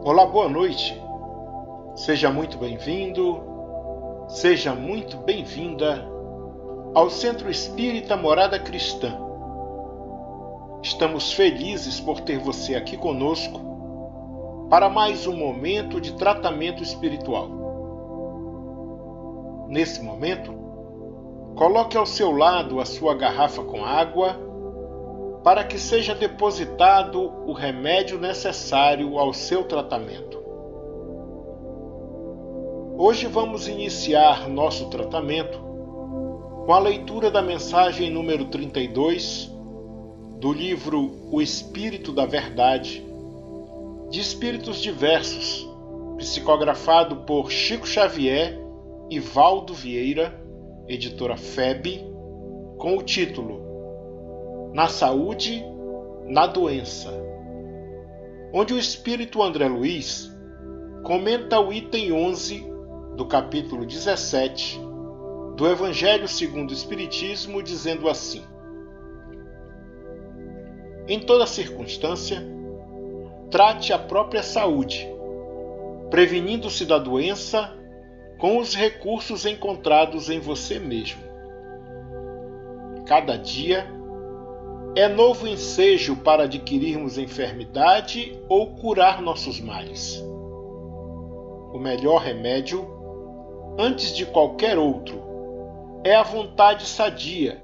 Olá, boa noite. Seja muito bem-vindo, seja muito bem-vinda ao Centro Espírita Morada Cristã. Estamos felizes por ter você aqui conosco para mais um momento de tratamento espiritual. Nesse momento, coloque ao seu lado a sua garrafa com água para que seja depositado o remédio necessário ao seu tratamento. Hoje vamos iniciar nosso tratamento com a leitura da mensagem número 32 do livro O Espírito da Verdade, de Espíritos Diversos, psicografado por Chico Xavier e Valdo Vieira, editora FEB, com o título Na Saúde, na Doença, onde o Espírito André Luiz comenta o item 11 do capítulo 17 do Evangelho segundo o Espiritismo, dizendo assim: Em toda circunstância, trate a própria saúde, prevenindo-se da doença com os recursos encontrados em você mesmo. Cada dia é novo ensejo para adquirirmos enfermidade ou curar nossos males. O melhor remédio, antes de qualquer outro, é a vontade sadia,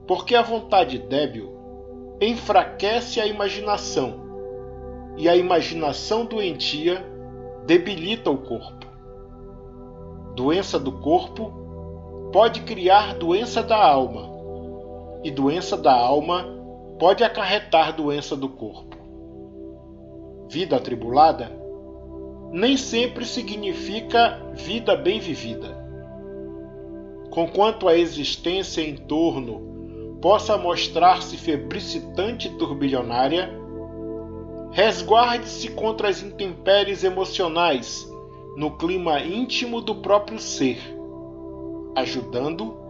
porque a vontade débil enfraquece a imaginação, e a imaginação doentia debilita o corpo. Doença do corpo pode criar doença da alma, e doença da alma pode acarretar doença do corpo. Vida atribulada nem sempre significa vida bem vivida. Conquanto a existência em torno possa mostrar-se febricitante e turbilhonária, resguarde-se contra as intempéries emocionais no clima íntimo do próprio ser, ajudando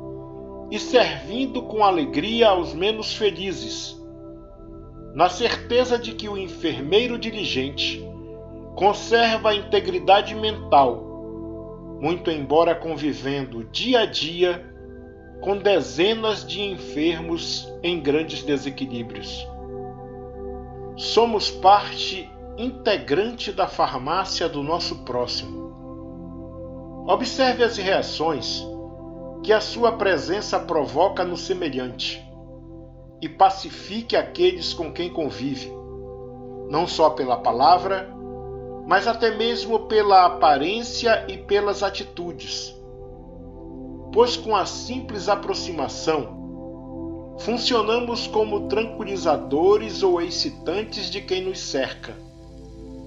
e servindo com alegria aos menos felizes, na certeza de que o enfermeiro diligente conserva a integridade mental, muito embora convivendo dia a dia com dezenas de enfermos em grandes desequilíbrios. Somos parte integrante da farmácia do nosso próximo. Observe as reações que a sua presença provoca no semelhante e pacifique aqueles com quem convive, não só pela palavra, mas até mesmo pela aparência e pelas atitudes. Pois com a simples aproximação, funcionamos como tranquilizadores ou excitantes de quem nos cerca,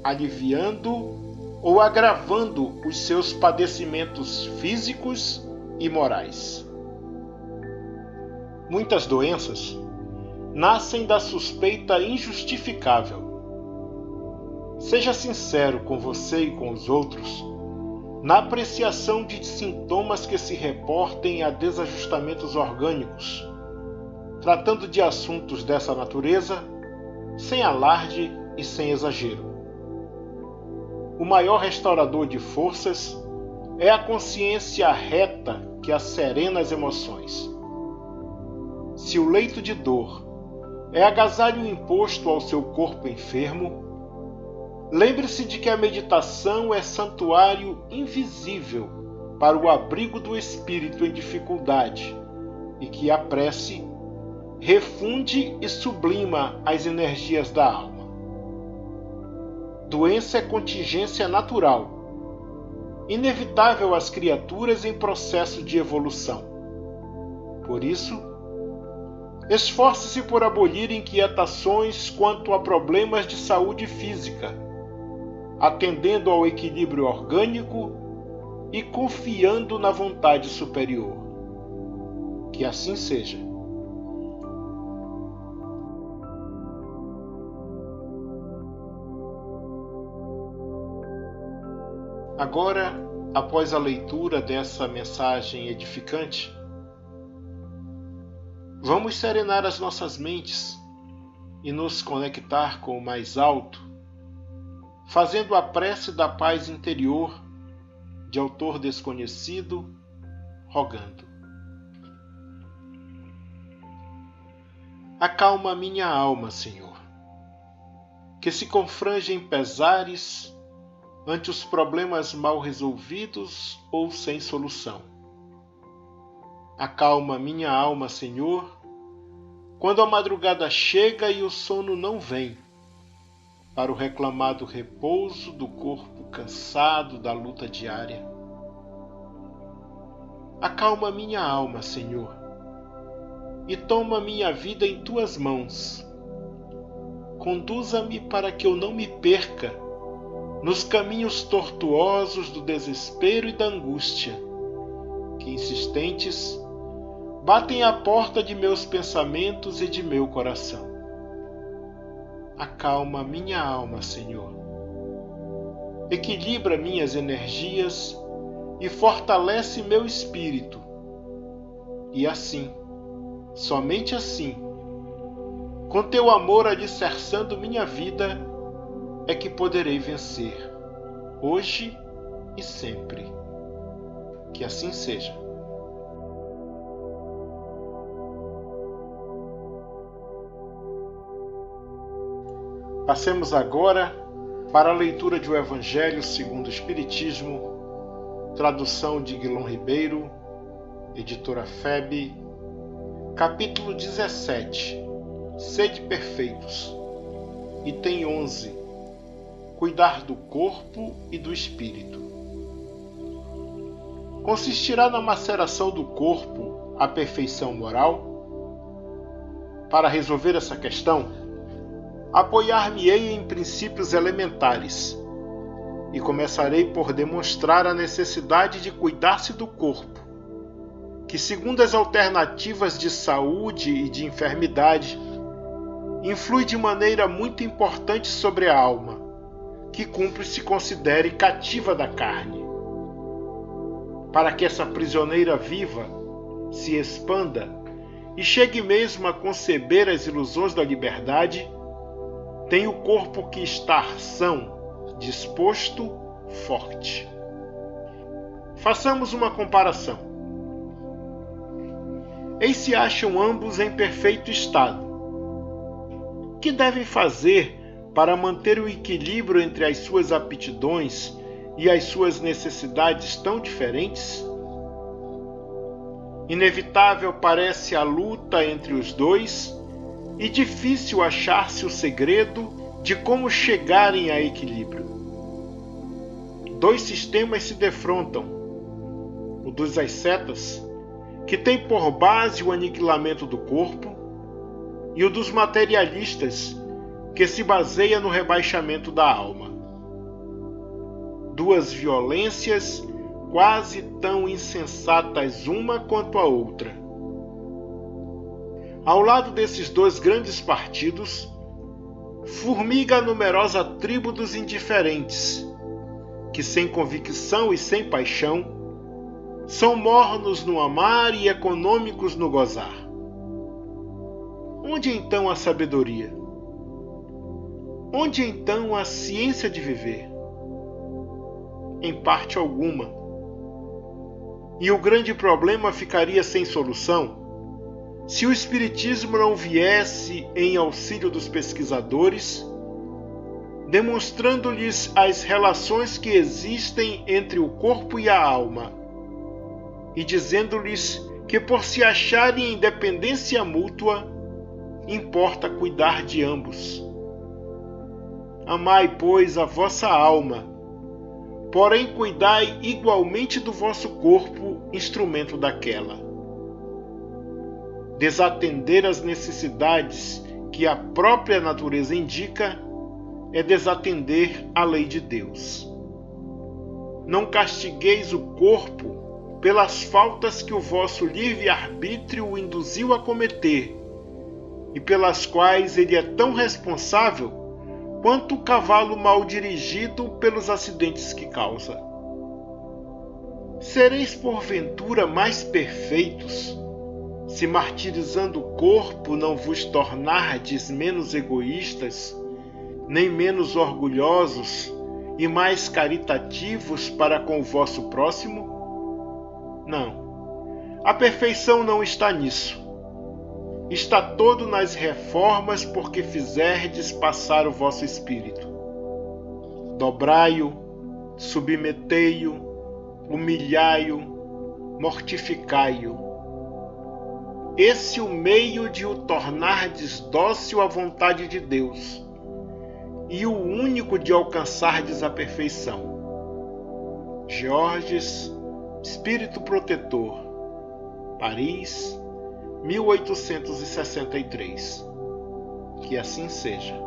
aliviando ou agravando os seus padecimentos físicos e morais. Muitas doenças nascem da suspeita injustificável. Seja sincero com você e com os outros na apreciação de sintomas que se reportem a desajustamentos orgânicos, tratando de assuntos dessa natureza sem alarde e sem exagero. O maior restaurador de forças é a consciência reta que asserena as emoções. Se o leito de dor é agasalho imposto ao seu corpo enfermo, lembre-se de que a meditação é santuário invisível para o abrigo do espírito em dificuldade e que a prece refunde e sublima as energias da alma. Doença é contingência natural, inevitável às criaturas em processo de evolução. Por isso, esforce-se por abolir inquietações quanto a problemas de saúde física, atendendo ao equilíbrio orgânico e confiando na vontade superior. Que assim seja. Agora, após a leitura dessa mensagem edificante, vamos serenar as nossas mentes e nos conectar com o mais alto, fazendo a prece da paz interior, de autor desconhecido, rogando: acalma minha alma, Senhor, que se confrange em pesares ante os problemas mal resolvidos ou sem solução. Acalma minha alma, Senhor, quando a madrugada chega e o sono não vem, para o reclamado repouso do corpo cansado da luta diária. Acalma minha alma, Senhor, e toma minha vida em tuas mãos. Conduza-me para que eu não me perca nos caminhos tortuosos do desespero e da angústia, que insistentes batem à porta de meus pensamentos e de meu coração. Acalma minha alma, Senhor. Equilibra minhas energias e fortalece meu espírito. E assim, somente assim, com teu amor alicerçando minha vida, é que poderei vencer, hoje e sempre. Que assim seja. Passemos agora para a leitura de O Evangelho segundo o Espiritismo, tradução de Guilom Ribeiro, editora FEB, capítulo 17, Sede perfeitos, item 11, cuidar do corpo e do espírito. Consistirá na maceração do corpo a perfeição moral? Para resolver essa questão, apoiar-me-ei em princípios elementares e começarei por demonstrar a necessidade de cuidar-se do corpo, que, segundo as alternativas de saúde e de enfermidade, influi de maneira muito importante sobre a alma, que cumpre se considere cativa da carne. Para que essa prisioneira viva se expanda e chegue mesmo a conceber as ilusões da liberdade, tem o corpo que estar são, disposto, forte. Façamos uma comparação. Eis se acham ambos em perfeito estado. Que devem fazer para manter o equilíbrio entre as suas aptidões e as suas necessidades tão diferentes? Inevitável parece a luta entre os dois e difícil achar-se o segredo de como chegarem a equilíbrio. Dois sistemas se defrontam: o dos ascetas, que tem por base o aniquilamento do corpo, e o dos materialistas, que se baseia no rebaixamento da alma. Duas violências quase tão insensatas uma quanto a outra. Ao lado desses dois grandes partidos, formiga a numerosa tribo dos indiferentes, que sem convicção e sem paixão, são mornos no amar e econômicos no gozar. Onde então a sabedoria? Onde então a ciência de viver? Em parte alguma. E o grande problema ficaria sem solução se o Espiritismo não viesse em auxílio dos pesquisadores, demonstrando-lhes as relações que existem entre o corpo e a alma, e dizendo-lhes que, por se acharem em dependência mútua, importa cuidar de ambos. Amai, pois, a vossa alma, porém cuidai igualmente do vosso corpo, instrumento daquela. Desatender as necessidades que a própria natureza indica é desatender a lei de Deus. Não castigueis o corpo pelas faltas que o vosso livre-arbítrio o induziu a cometer e pelas quais ele é tão responsável quanto o cavalo mal dirigido pelos acidentes que causa. Sereis porventura mais perfeitos se, martirizando o corpo, não vos tornardes menos egoístas, nem menos orgulhosos e mais caritativos para com o vosso próximo? Não. A perfeição não está nisso. Está todo nas reformas porque fizerdes passar o vosso espírito. Dobrai-o, submetei-o, humilhai-o, mortificai-o. Esse é o meio de o tornardes dócil à vontade de Deus e o único de alcançardes a perfeição. Georges, Espírito Protetor, Paris, 1863. Que assim seja.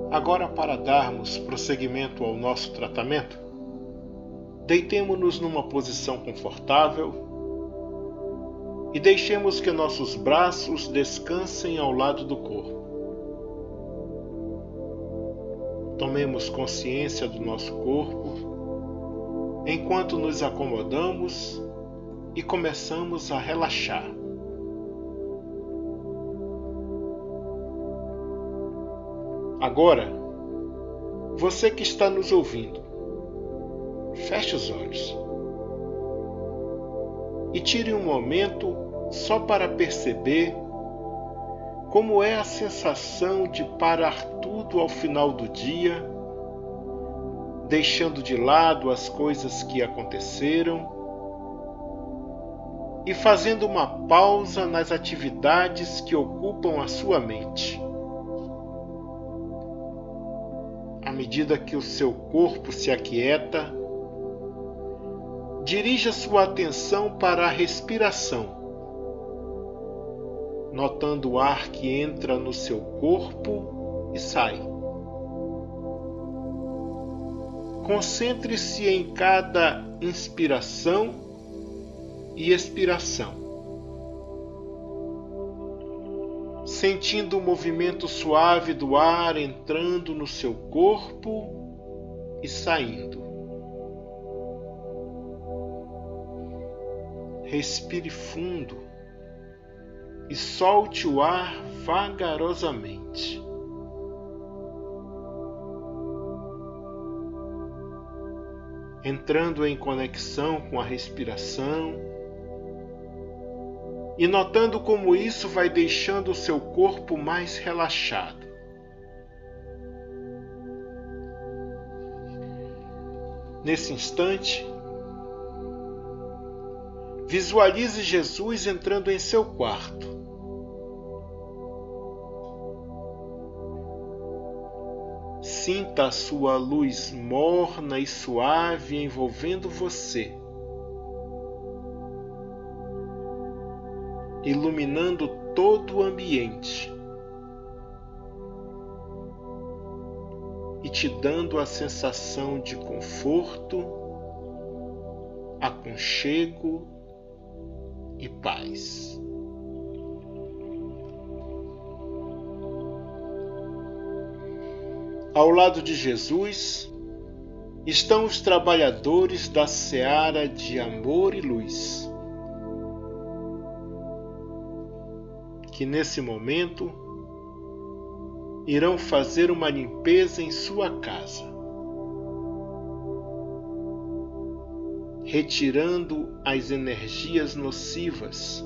Agora, para darmos prosseguimento ao nosso tratamento, deitemo-nos numa posição confortável e deixemos que nossos braços descansem ao lado do corpo. Tomemos consciência do nosso corpo enquanto nos acomodamos e começamos a relaxar. Agora, você que está nos ouvindo, feche os olhos e tire um momento só para perceber como é a sensação de parar tudo ao final do dia, deixando de lado as coisas que aconteceram e fazendo uma pausa nas atividades que ocupam a sua mente. À medida que o seu corpo se aquieta, dirija sua atenção para a respiração, notando o ar que entra no seu corpo e sai. Concentre-se em cada inspiração e expiração, sentindo o movimento suave do ar entrando no seu corpo e saindo. Respire fundo e solte o ar vagarosamente. Entrando em conexão com a respiração e notando como isso vai deixando o seu corpo mais relaxado. Nesse instante, visualize Jesus entrando em seu quarto. Sinta a sua luz morna e suave envolvendo você, iluminando todo o ambiente e te dando a sensação de conforto, aconchego e paz. Ao lado de Jesus estão os trabalhadores da seara de amor e luz, que nesse momento irão fazer uma limpeza em sua casa, retirando as energias nocivas,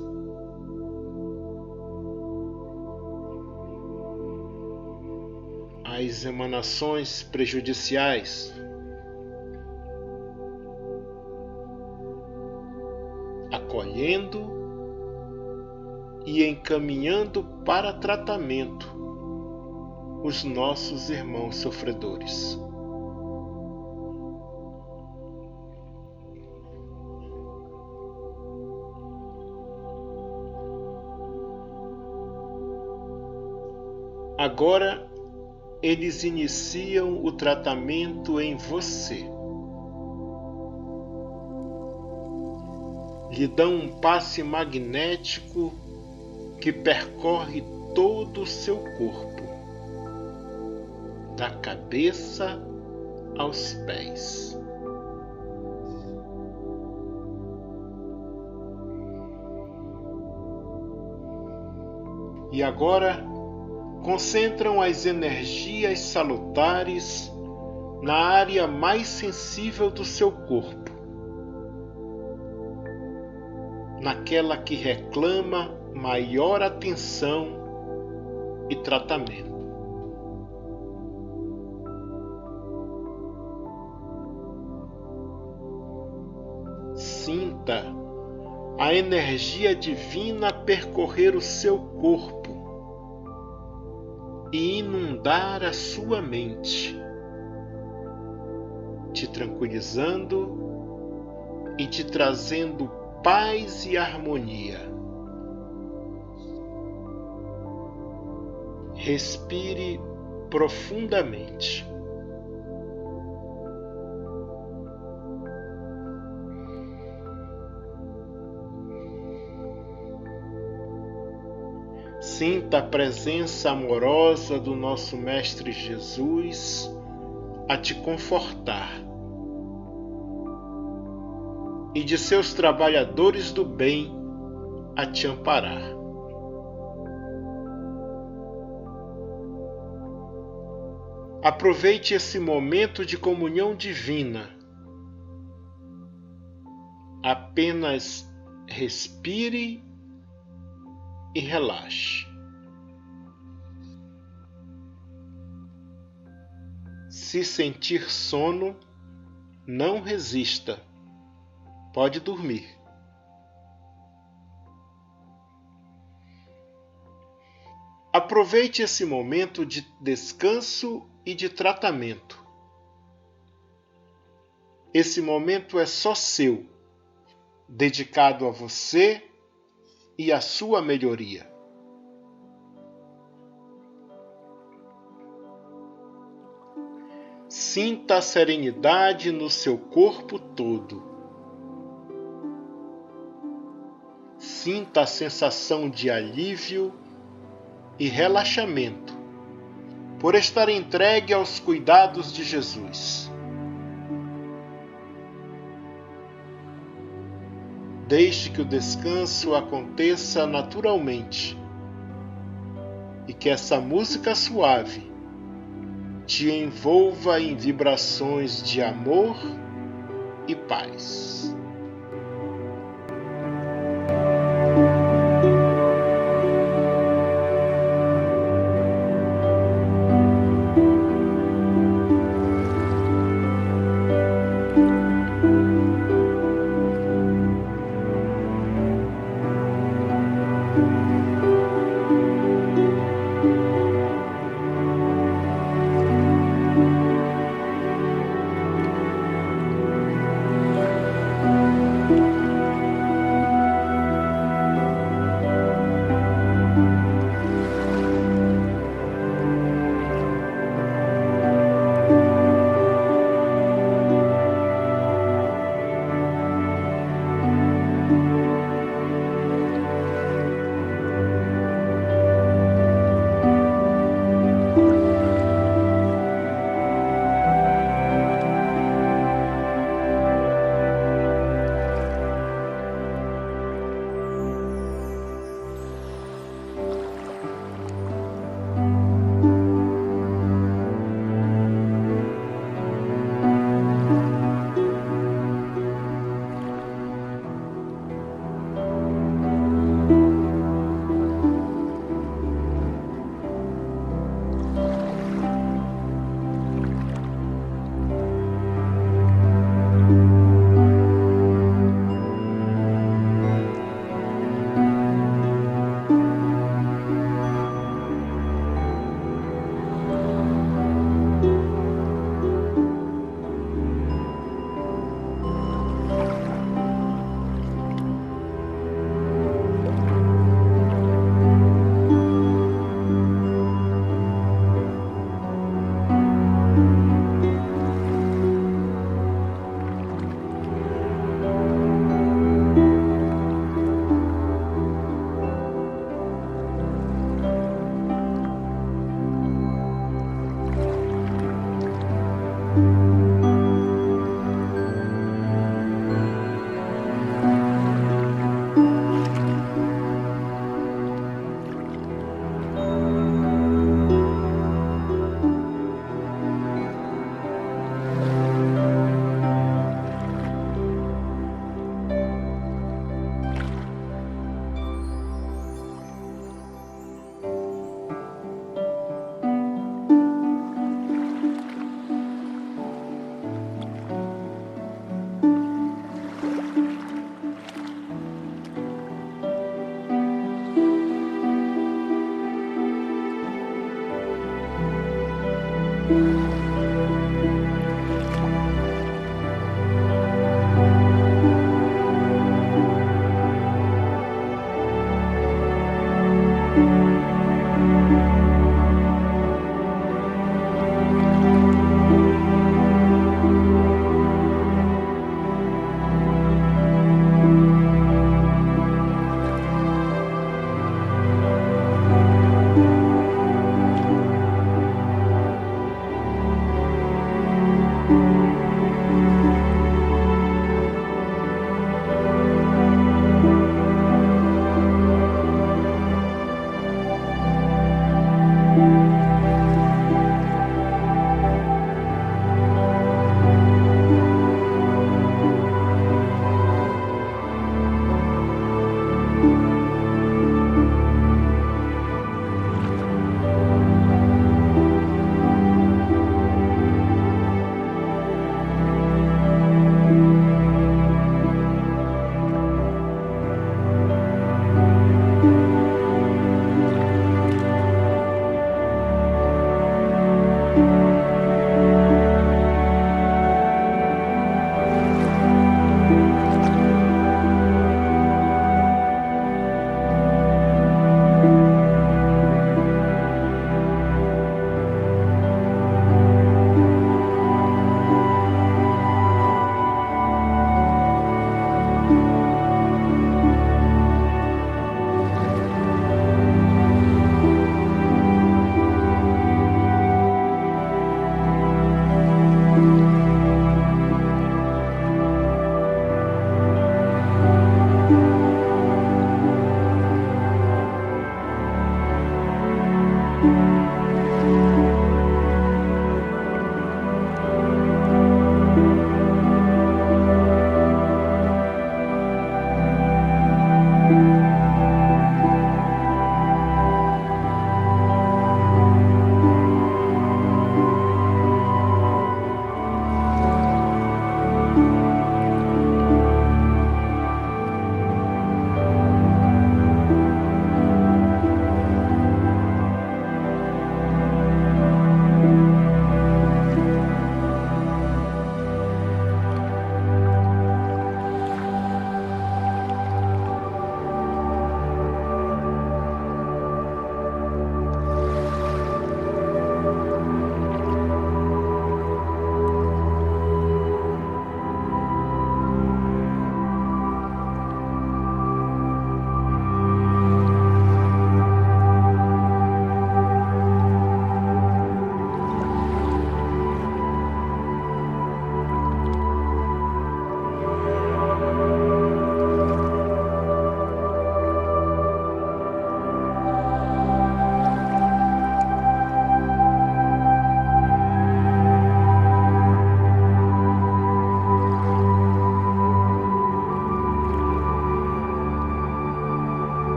as emanações prejudiciais, acolhendo e encaminhando para tratamento os nossos irmãos sofredores. Agora, eles iniciam o tratamento em você. Lhe dão um passe magnético que percorre todo o seu corpo, da cabeça aos pés. E agora, concentram as energias salutares na área mais sensível do seu corpo, naquela que reclama maior atenção e tratamento. Sinta a energia divina percorrer o seu corpo e inundar a sua mente, te tranquilizando e te trazendo paz e harmonia. Respire profundamente. Sinta a presença amorosa do nosso Mestre Jesus a te confortar e de seus trabalhadores do bem a te amparar. Aproveite esse momento de comunhão divina. Apenas respire e relaxe. Se sentir sono, não resista. Pode dormir. Aproveite esse momento de descanso e de tratamento. Esse momento é só seu, dedicado a você e à sua melhoria. Sinta a serenidade no seu corpo todo. Sinta a sensação de alívio e relaxamento por estar entregue aos cuidados de Jesus. Deixe que o descanso aconteça naturalmente e que essa música suave te envolva em vibrações de amor e paz.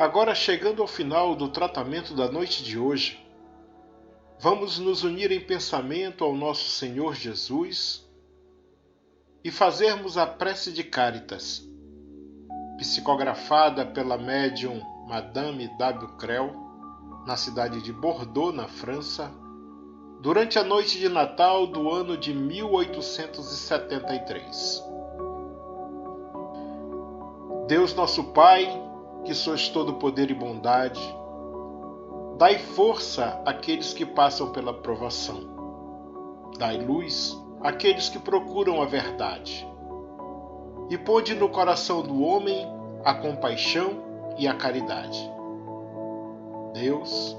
Agora, chegando ao final do tratamento da noite de hoje, vamos nos unir em pensamento ao nosso Senhor Jesus e fazermos a prece de Caritas, psicografada pela médium Madame W. Creel, na cidade de Bordeaux, na França, durante a noite de Natal do ano de 1873. Deus nosso Pai, que sois todo poder e bondade, dai força àqueles que passam pela provação. Dai luz àqueles que procuram a verdade. E ponde no coração do homem a compaixão e a caridade. Deus,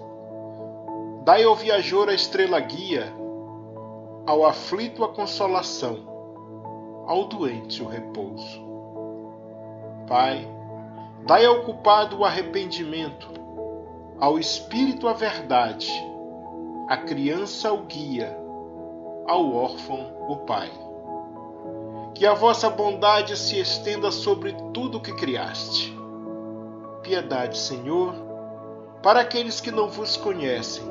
dai ao viajor a estrela guia, ao aflito a consolação, ao doente o repouso. Pai, dai ao culpado o arrependimento, ao espírito a verdade, à criança o guia, ao órfão o Pai. Que a vossa bondade se estenda sobre tudo o que criaste. Piedade, Senhor, para aqueles que não vos conhecem,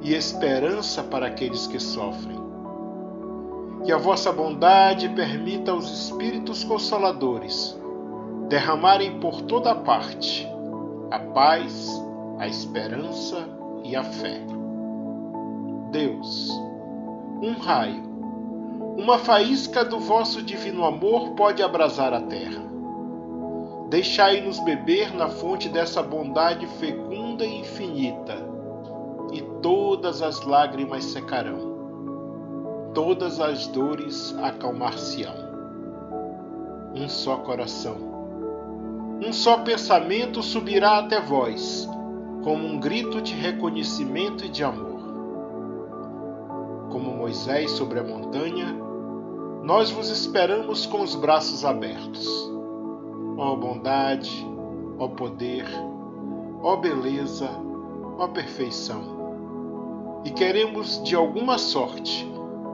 e esperança para aqueles que sofrem. Que a vossa bondade permita aos Espíritos Consoladores derramarem por toda parte a paz, a esperança e a fé. Deus, um raio, uma faísca do vosso divino amor pode abrasar a terra. Deixai-nos beber na fonte dessa bondade fecunda e infinita, e todas as lágrimas secarão, todas as dores acalmar-se-ão. Um só coração, um só pensamento subirá até vós, como um grito de reconhecimento e de amor. Como Moisés sobre a montanha, nós vos esperamos com os braços abertos. Ó bondade, ó poder, ó beleza, ó perfeição. E queremos, de alguma sorte,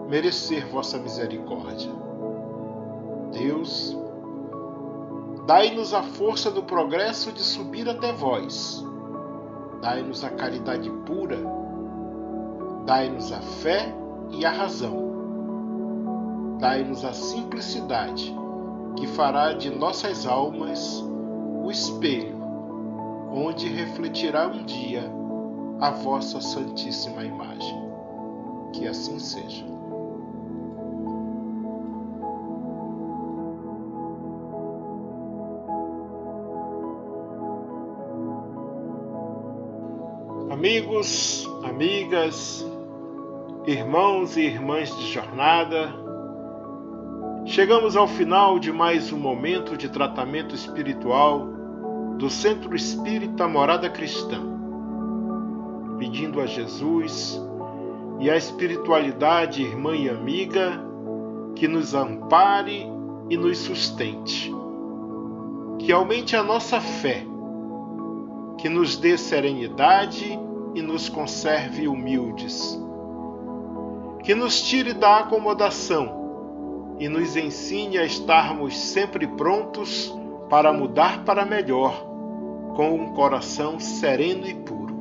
merecer vossa misericórdia. Deus, dai-nos a força do progresso de subir até vós. Dai-nos a caridade pura. Dai-nos a fé e a razão. Dai-nos a simplicidade, que fará de nossas almas o espelho, onde refletirá um dia a vossa santíssima imagem. Que assim seja. Amigos, amigas, irmãos e irmãs de jornada, chegamos ao final de mais um momento de tratamento espiritual do Centro Espírita Morada Cristã, pedindo a Jesus e à espiritualidade irmã e amiga que nos ampare e nos sustente, que aumente a nossa fé, que nos dê serenidade e nos conserve humildes, que nos tire da acomodação e nos ensine a estarmos sempre prontos para mudar para melhor, com um coração sereno e puro.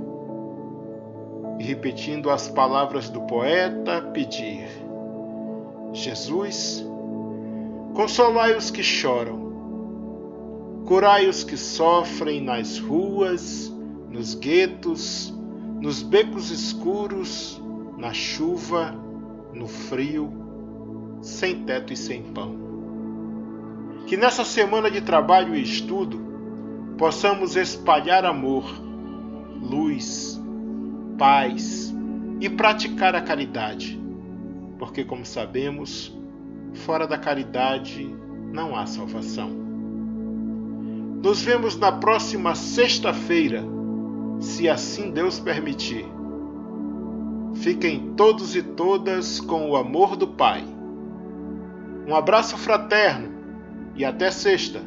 E repetindo as palavras do poeta, pedir: Jesus, consolai os que choram, curai os que sofrem nas ruas, nos guetos, nos becos escuros, na chuva, no frio, sem teto e sem pão. Que nessa semana de trabalho e estudo possamos espalhar amor, luz, paz e praticar a caridade, porque, como sabemos, fora da caridade não há salvação. Nos vemos na próxima sexta-feira, se assim Deus permitir. Fiquem todos e todas com o amor do Pai. Um abraço fraterno e até sexta.